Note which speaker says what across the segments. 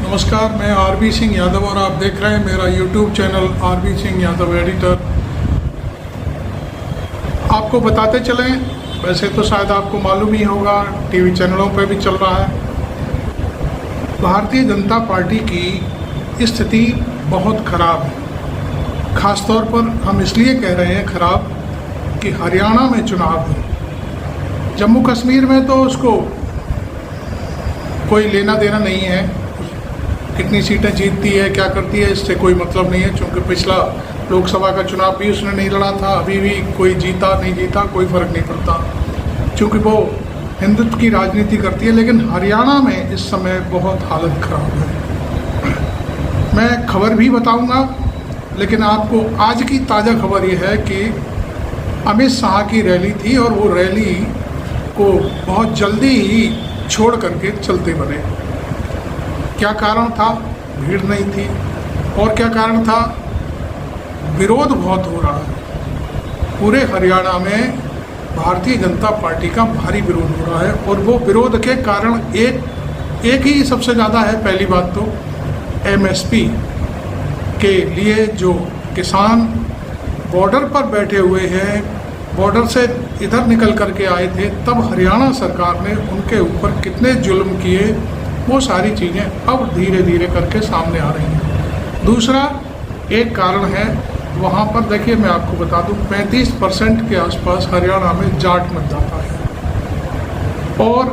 Speaker 1: नमस्कार, मैं आरबी सिंह यादव और आप देख रहे हैं मेरा YouTube channel RB Singh Yadav editor. आपको बताते चलें, वैसे तो शायद आपको मालूम ही होगा, टीवी चैनलों पर भी चल रहा है। भारतीय जनता पार्टी की स्थिति बहुत ख़राब है। ख़ास तौर पर हम इसलिए कह रहे हैं ख़राब कि हरियाणा में चुनाव है। जम्मू कश्मीर में तो उसको कोई लेना देना नहीं है, कितनी सीटें जीतती है क्या करती है इससे कोई मतलब नहीं है, क्योंकि पिछला लोकसभा का चुनाव भी उसने नहीं लड़ा था, अभी भी कोई जीता नहीं जीता कोई फ़र्क नहीं पड़ता, क्योंकि वो हिंदुत्व की राजनीति करती है। लेकिन हरियाणा में इस समय बहुत हालत ख़राब है। मैं खबर भी बताऊंगा, लेकिन आपको आज की ताज़ा खबर ये है कि अमित शाह की रैली थी और वो रैली को बहुत जल्दी ही छोड़ करके चलते बने। क्या कारण था? भीड़ नहीं थी। और क्या कारण था? विरोध बहुत हो रहा है। पूरे हरियाणा में भारतीय जनता पार्टी का भारी विरोध हो रहा है और वो विरोध के कारण एक ही सबसे ज़्यादा है। पहली बात तो एमएसपी के लिए जो किसान बॉर्डर पर बैठे हुए हैं, बॉर्डर से इधर निकल करके आए थे, तब हरियाणा सरकार ने उनके ऊपर कितने जुल्म किए, वो सारी चीज़ें अब धीरे धीरे करके सामने आ रही हैं। दूसरा एक कारण है, वहाँ पर देखिए मैं आपको बता दूँ 35% के आसपास हरियाणा में जाट मतदाता है। और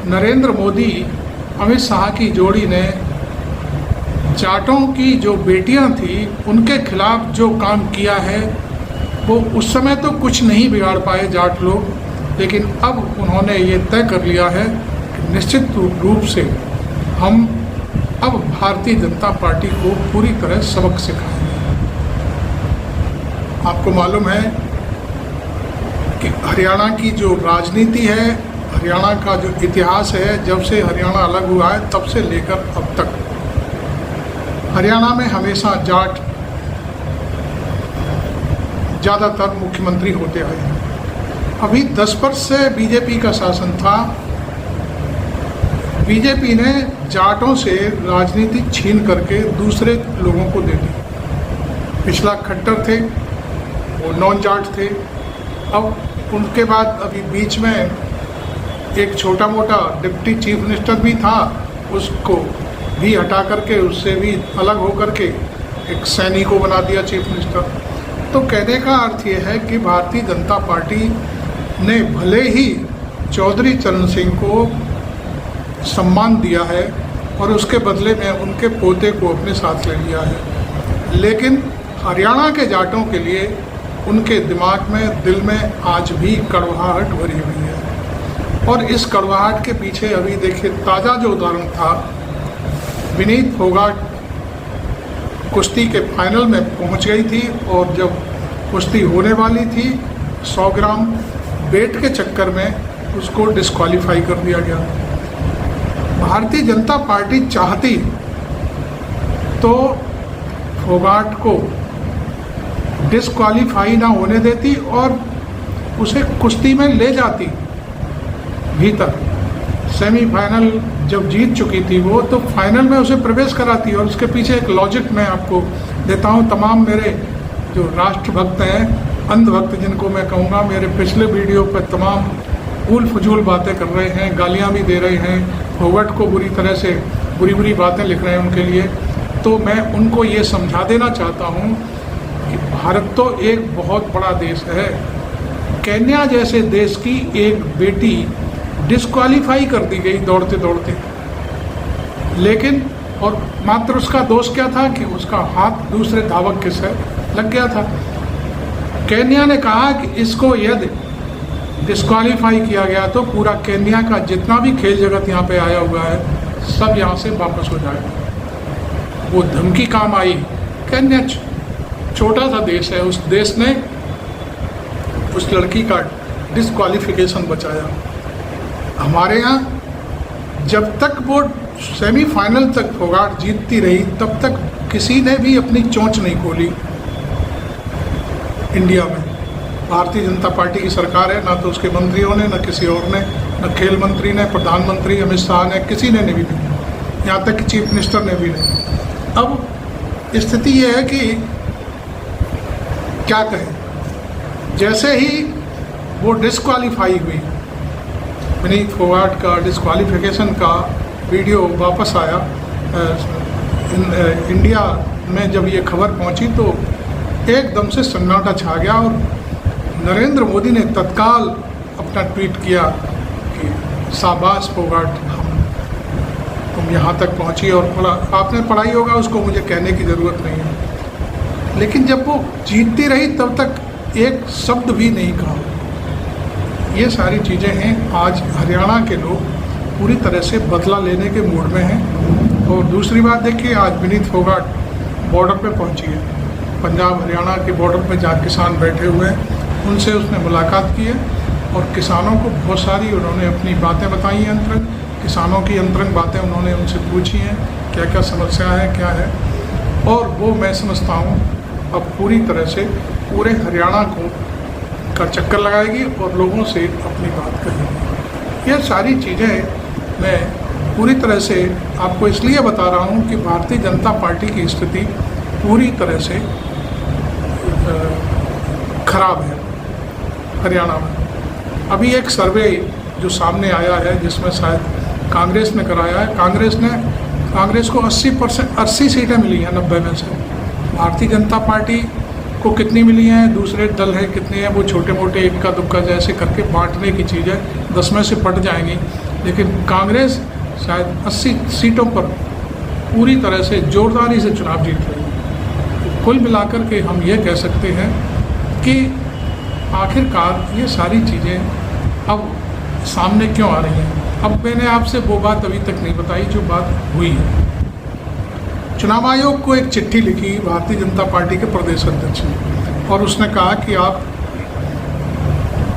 Speaker 1: नरेंद्र मोदी अमित शाह की जोड़ी ने जाटों की जो बेटियां थी उनके खिलाफ जो काम किया है, वो उस समय तो कुछ नहीं बिगाड़ पाए जाट लोग, लेकिन अब उन्होंने ये तय कर लिया है कि निश्चित रूप से हम अब भारतीय जनता पार्टी को पूरी तरह सबक सिखाएंगे। आपको मालूम है कि हरियाणा की जो राजनीति है, हरियाणा का जो इतिहास है, जब से हरियाणा अलग हुआ है तब से लेकर अब तक हरियाणा में हमेशा जाट ज़्यादातर मुख्यमंत्री होते आए हैं। अभी 10 वर्ष से बीजेपी का शासन था। बीजेपी ने जाटों से राजनीति छीन करके दूसरे लोगों को दे दी। पिछला खट्टर थे, वो नॉन जाट थे। अब उनके बाद अभी बीच में एक छोटा मोटा डिप्टी चीफ मिनिस्टर भी था, उसको भी हटा करके, उससे भी अलग हो करके एक सैनी को बना दिया चीफ मिनिस्टर। तो कहने का अर्थ ये है कि भारतीय जनता पार्टी ने भले ही चौधरी चरण सिंह को सम्मान दिया है और उसके बदले में उनके पोते को अपने साथ ले लिया है, लेकिन हरियाणा के जाटों के लिए उनके दिमाग में, दिल में आज भी कड़वाहट भरी हुई है। और इस कड़वाहट के पीछे अभी देखिए ताज़ा जो उदाहरण था, विनीत फोगाट कुश्ती के फाइनल में पहुंच गई थी और जब कुश्ती होने वाली थी 100 ग्राम वेट के चक्कर में उसको डिस्क्वालीफाई कर दिया गया। भारतीय जनता पार्टी चाहती तो फोगाट को डिस्क्वालीफाई ना होने देती और उसे कुश्ती में ले जाती भीतर। सेमीफाइनल जब जीत चुकी थी वो, तो फाइनल में उसे प्रवेश कराती। और उसके पीछे एक लॉजिक मैं आपको देता हूँ। तमाम मेरे जो राष्ट्रभक्त हैं, अंधभक्त जिनको मैं कहूँगा, मेरे पिछले वीडियो पर तमाम फूल फजूल बातें कर रहे हैं, गालियाँ भी दे रहे हैं, फोगाट को बुरी तरह से बुरी बातें लिख रहे हैं उनके लिए। तो मैं उनको ये समझा देना चाहता हूँ कि भारत तो एक बहुत बड़ा देश है। केन्या जैसे देश की एक बेटी डिस्क्वालीफाई कर दी गई दौड़ते दौड़ते, लेकिन और मात्र उसका दोष क्या था कि उसका हाथ दूसरे धावक के से लग गया था। केन्या ने कहा कि इसको यदि डिस्क्वालीफाई किया गया तो पूरा केन्या का जितना भी खेल जगत यहाँ पे आया हुआ है सब यहाँ से वापस हो जाएगा। वो धमकी काम आई। केन्या छोटा सा देश है, उस देश ने उस लड़की का डिस्क्वालिफिकेशन बचाया। हमारे यहाँ जब तक वो सेमीफाइनल तक फोगाट जीतती रही, तब तक किसी ने भी अपनी चोंच नहीं खोली इंडिया में। भारतीय जनता पार्टी की सरकार है, ना तो उसके मंत्रियों ने, ना किसी और ने, न खेल मंत्री ने, प्रधानमंत्री अमित शाह ने, किसी ने नहीं भी। यहाँ तक कि चीफ मिनिस्टर ने भी नहीं। अब स्थिति ये है कि क्या कहें, जैसे ही वो डिस्क्वालीफाई हुई, विनीत फोगाट का डिस्क्वालिफिकेशन का वीडियो वापस आया इंडिया में, जब ये खबर पहुंची तो एकदम से सन्नाटा छा गया और नरेंद्र मोदी ने तत्काल अपना ट्वीट किया कि शाबाश फोगाट, तुम यहाँ तक पहुँची और आपने पढ़ाई होगा उसको, मुझे कहने की ज़रूरत नहीं है। लेकिन जब वो जीतती रही तब तक एक शब्द भी नहीं कहा। ये सारी चीज़ें हैं। आज हरियाणा के लोग पूरी तरह से बदला लेने के मूड में हैं। और दूसरी बात देखिए, आज विनीत फोगाट बॉर्डर पे पहुंची है, पंजाब हरियाणा के बॉर्डर पे जहाँ किसान बैठे हुए हैं उनसे उसने मुलाकात की है और किसानों को बहुत सारी उन्होंने अपनी बातें बताई हैं, अंतरंग किसानों की अंतरंग बातें उन्होंने उनसे पूछी हैं, क्या क्या समस्या है, क्या है। और वो मैं समझता हूँ अब पूरी तरह से पूरे हरियाणा का चक्कर लगाएगी और लोगों से अपनी बात कहेगी। ये सारी चीज़ें मैं पूरी तरह से आपको इसलिए बता रहा हूँ कि भारतीय जनता पार्टी की स्थिति पूरी तरह से खराब है हरियाणा में। अभी एक सर्वे जो सामने आया है जिसमें शायद कांग्रेस ने कराया है, कांग्रेस को 80 सीटें मिली हैं 90 में से। भारतीय जनता पार्टी को कितनी मिली हैं, दूसरे दल हैं कितने हैं, वो छोटे मोटे इक्का दुक्का जैसे करके बांटने की चीज़ है, 10 में से पट जाएंगी। लेकिन कांग्रेस शायद 80 सीटों पर पूरी तरह से जोरदारी से चुनाव जीत रही है। तो कुल मिलाकर के हम ये कह सकते हैं कि आखिरकार ये सारी चीज़ें अब सामने क्यों आ रही हैं। अब मैंने आपसे वो बात अभी तक नहीं बताई जो बात हुई है। चुनाव आयोग को एक चिट्ठी लिखी भारतीय जनता पार्टी के प्रदेश अध्यक्ष ने और उसने कहा कि आप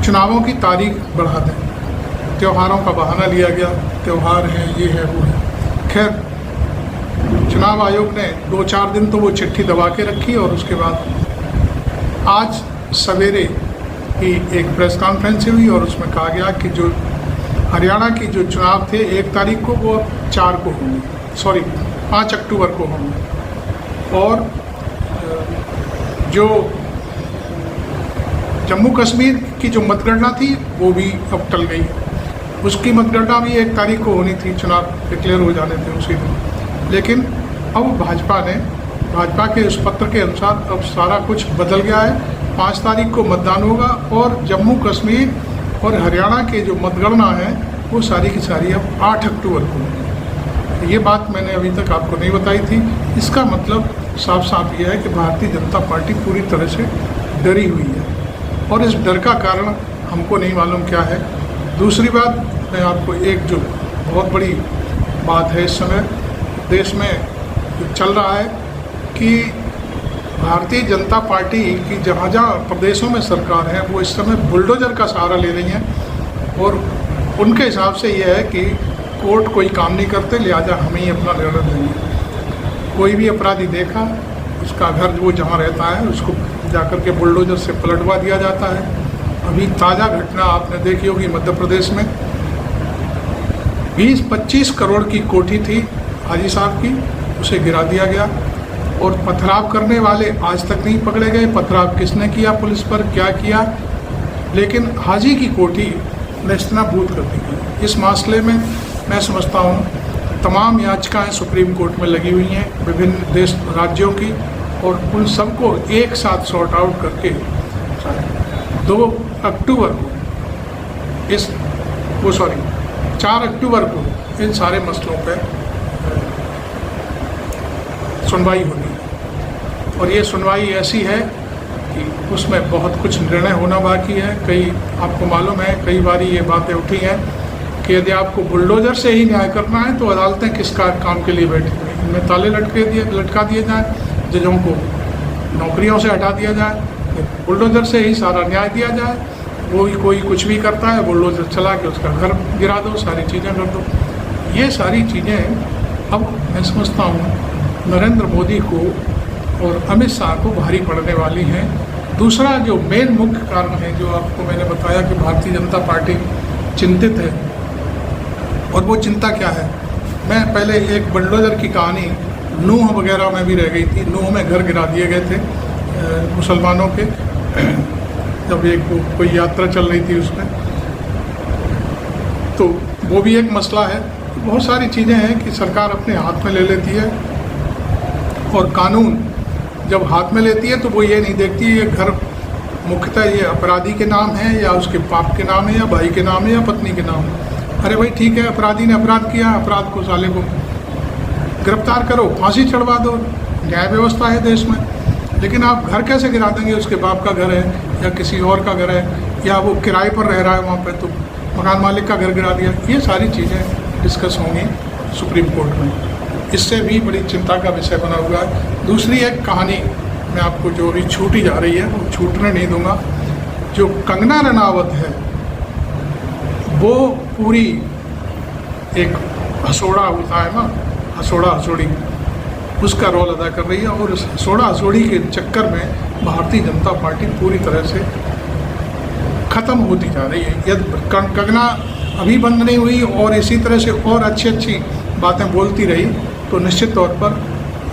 Speaker 1: चुनावों की तारीख बढ़ा दें। त्योहारों का बहाना लिया गया, त्यौहार है, ये है, वो है। खैर चुनाव आयोग ने 2-4 दिन तो वो चिट्ठी दबा के रखी और उसके बाद आज सवेरे ही एक प्रेस कॉन्फ्रेंस हुई और उसमें कहा गया कि जो हरियाणा की जो चुनाव थे 1 तारीख को वो 4 को होंगे, 5 अक्टूबर को होंगे। और जो जम्मू कश्मीर की जो मतगणना थी वो भी अब टल गई। उसकी मतगणना भी 1 तारीख को होनी थी, चुनाव डिक्लेयर हो जाने थे उसी दिन। लेकिन अब भाजपा के उस पत्र के अनुसार अब सारा कुछ बदल गया है। 5 तारीख को मतदान होगा और जम्मू कश्मीर और हरियाणा के जो मतगणना है वो सारी की सारी अब 8 अक्टूबर को होगी। ये बात मैंने अभी तक आपको नहीं बताई थी। इसका मतलब साफ साफ ये है कि भारतीय जनता पार्टी पूरी तरह से डरी हुई है और इस डर का कारण हमको नहीं मालूम क्या है। दूसरी बात, मैं आपको एक जो बहुत बड़ी बात है इस समय देश में जो चल रहा है कि भारतीय जनता पार्टी की जहाँ जहाँ प्रदेशों में सरकार है वो इस समय बुलडोजर का सहारा ले रही हैं और उनके हिसाब से यह है कि कोर्ट कोई काम नहीं करते, लिहाजा हमें ही अपना निर्णय लेंगे। कोई भी अपराधी देखा, उसका घर वो जहाँ रहता है उसको जाकर के बुलडोजर से पलटवा दिया जाता है। अभी ताज़ा घटना आपने देखी होगी मध्य प्रदेश में 20-25 करोड़ की कोठी थी हाजी साहब की, उसे गिरा दिया गया और पथराव करने वाले आज तक नहीं पकड़े गए। पथराव किसने किया, पुलिस पर क्या किया, लेकिन हाजी की कोठी नेस्तनाबूद कर दी गई। इस मामले में मैं समझता हूँ तमाम याचिकाएं सुप्रीम कोर्ट में लगी हुई हैं विभिन्न देश राज्यों की और उन सबको एक साथ सॉर्ट आउट करके 2 अक्टूबर को 4 अक्टूबर को इन सारे मसलों पर सुनवाई होनी है। और ये सुनवाई ऐसी है कि उसमें बहुत कुछ निर्णय होना बाकी है। कई आपको मालूम है कई बार ये बातें उठी हैं कि यदि आपको बुलडोजर से ही न्याय करना है तो अदालतें किस काम के लिए बैठी हुई, इनमें ताले लटका दिए जाएँ, जजों को नौकरियों से हटा दिया जाए, बुलडोजर से ही सारा न्याय दिया जाए। कोई कुछ भी करता है बुलडोजर चला के उसका घर गिरा दो, सारी चीज़ें कर दो। ये सारी चीज़ें अब मैं समझता हूँ नरेंद्र मोदी को और अमित शाह को भारी पड़ने वाली हैं। दूसरा जो मेन मुख्य कारण है जो आपको मैंने बताया कि भारतीय जनता पार्टी चिंतित है, और वो चिंता क्या है, मैं पहले एक बुलडोज़र की कहानी नूह वगैरह में भी रह गई थी। नूह में घर गिरा दिए गए थे मुसलमानों के, जब एक कोई यात्रा चल रही थी उसमें, तो वो भी एक मसला है। बहुत सारी चीज़ें हैं कि सरकार अपने हाथ में ले लेती है, और कानून जब हाथ में लेती है तो वो ये नहीं देखती ये घर मुख्यतः ये अपराधी के नाम है या उसके बाप के नाम है या भाई के नाम है या पत्नी के नाम है। अरे भाई ठीक है, अपराधी ने अपराध किया, अपराध को साले को गिरफ्तार करो, फांसी चढ़वा दो, न्याय व्यवस्था है देश में। लेकिन आप घर कैसे गिरा देंगे? उसके बाप का घर है या किसी और का घर है, या वो किराए पर रह रहा है वहाँ पे, तो मकान मालिक का घर गिरा दिया। ये सारी चीज़ें डिस्कस होंगी सुप्रीम कोर्ट में, इससे भी बड़ी चिंता का विषय बना हुआ है। दूसरी एक कहानी मैं आपको जो अभी छूटी जा रही है वो छूटने नहीं दूंगा। जो कंगना रनावत है वो पूरी एक हसोड़ा होता है ना, हसोड़ा हसोड़ी, उसका रोल अदा कर रही है, और उस हसोड़ा हसोड़ी के चक्कर में भारतीय जनता पार्टी पूरी तरह से ख़त्म होती जा रही है। यदि कंगना अभी बंद नहीं हुई और इसी तरह से और अच्छी अच्छी बातें बोलती रही तो निश्चित तौर पर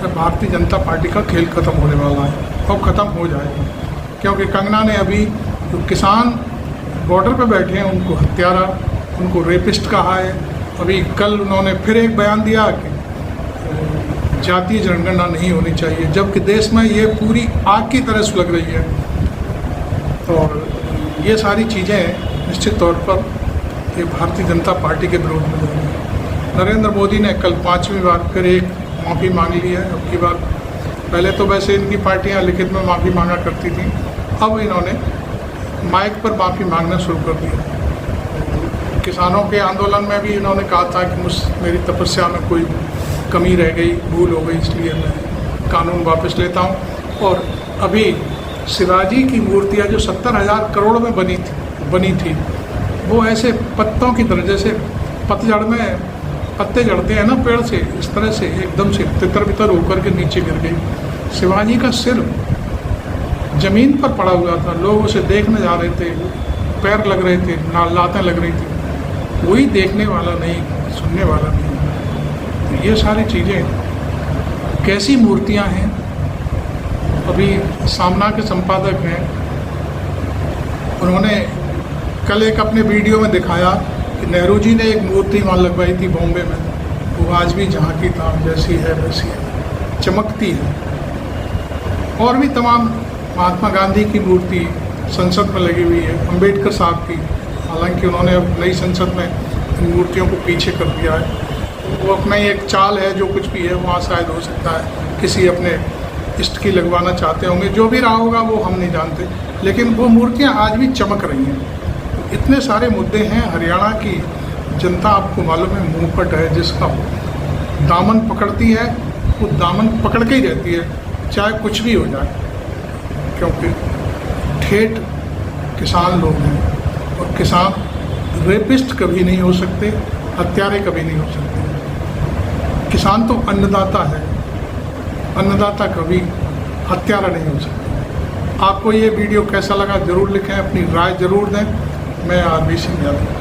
Speaker 1: भारतीय जनता पार्टी का खेल ख़त्म होने वाला है, और ख़त्म हो जाएगा। क्योंकि कंगना ने अभी जो किसान बॉर्डर पर बैठे हैं उनको हत्यारा, उनको रेपिस्ट कहा है। अभी कल उन्होंने फिर एक बयान दिया कि जातीय जनगणना नहीं होनी चाहिए, जबकि देश में ये पूरी आग की तरह सुलग रही है। और ये सारी चीज़ें निश्चित तौर पर ये भारतीय जनता पार्टी के विरोध में जाएंगी। नरेंद्र मोदी ने कल 5वीं बार फिर एक माफ़ी मांग ली है। अब की बार, पहले तो वैसे इनकी पार्टियां लिखित में माफ़ी मांगा करती थी, अब इन्होंने माइक पर माफ़ी मांगना शुरू कर दिया। किसानों के आंदोलन में भी इन्होंने कहा था कि मेरी तपस्या में कोई कमी रह गई, भूल हो गई, इसलिए मैं कानून वापस लेता हूँ। और अभी शिवाजी की मूर्तियाँ जो 70,000 करोड़ में बनी थी वो ऐसे पत्तों की तरह, जैसे पतझड़ में पत्ते झड़ते हैं ना पेड़ से, इस तरह से एकदम से तितर बितर होकर के नीचे गिर गई। शिवाजी का सिर जमीन पर पड़ा हुआ था, लोग उसे देखने जा रहे थे, पैर लग रहे थे, लातें लग रही थी, कोई देखने वाला नहीं, सुनने वाला नहीं। तो ये सारी चीज़ें कैसी मूर्तियां हैं। अभी सामना के संपादक हैं, उन्होंने कल एक अपने वीडियो में दिखाया कि नेहरू जी ने एक मूर्ति वहाँ लगवाई थी बॉम्बे में, वो आज भी जहाँ की था जैसी है वैसी है, चमकती है। और भी तमाम महात्मा गांधी की मूर्ति संसद में लगी हुई है, अंबेडकर साहब की, हालांकि उन्होंने अब नई संसद में इन मूर्तियों को पीछे कर दिया है। वो अपना ही एक चाल है, जो कुछ भी है वहाँ शायद हो सकता है किसी अपने इष्ट की लगवाना चाहते होंगे, जो भी रहा होगा वो हम नहीं जानते, लेकिन वो मूर्तियाँ आज भी चमक रही हैं। इतने सारे मुद्दे हैं। हरियाणा की जनता आपको मालूम है मुंहफट है, जिसका दामन पकड़ती है वो दामन पकड़ के ही रहती है, चाहे कुछ भी हो जाए, क्योंकि ठेठ किसान लोग हैं, और किसान रेपिस्ट कभी नहीं हो सकते, हत्यारे कभी नहीं हो सकते। किसान तो अन्नदाता है, अन्नदाता कभी हत्यारा नहीं हो सकता। आपको ये वीडियो कैसा लगा ज़रूर लिखें, अपनी राय ज़रूर दें। मैं आरबी सिंह यादव।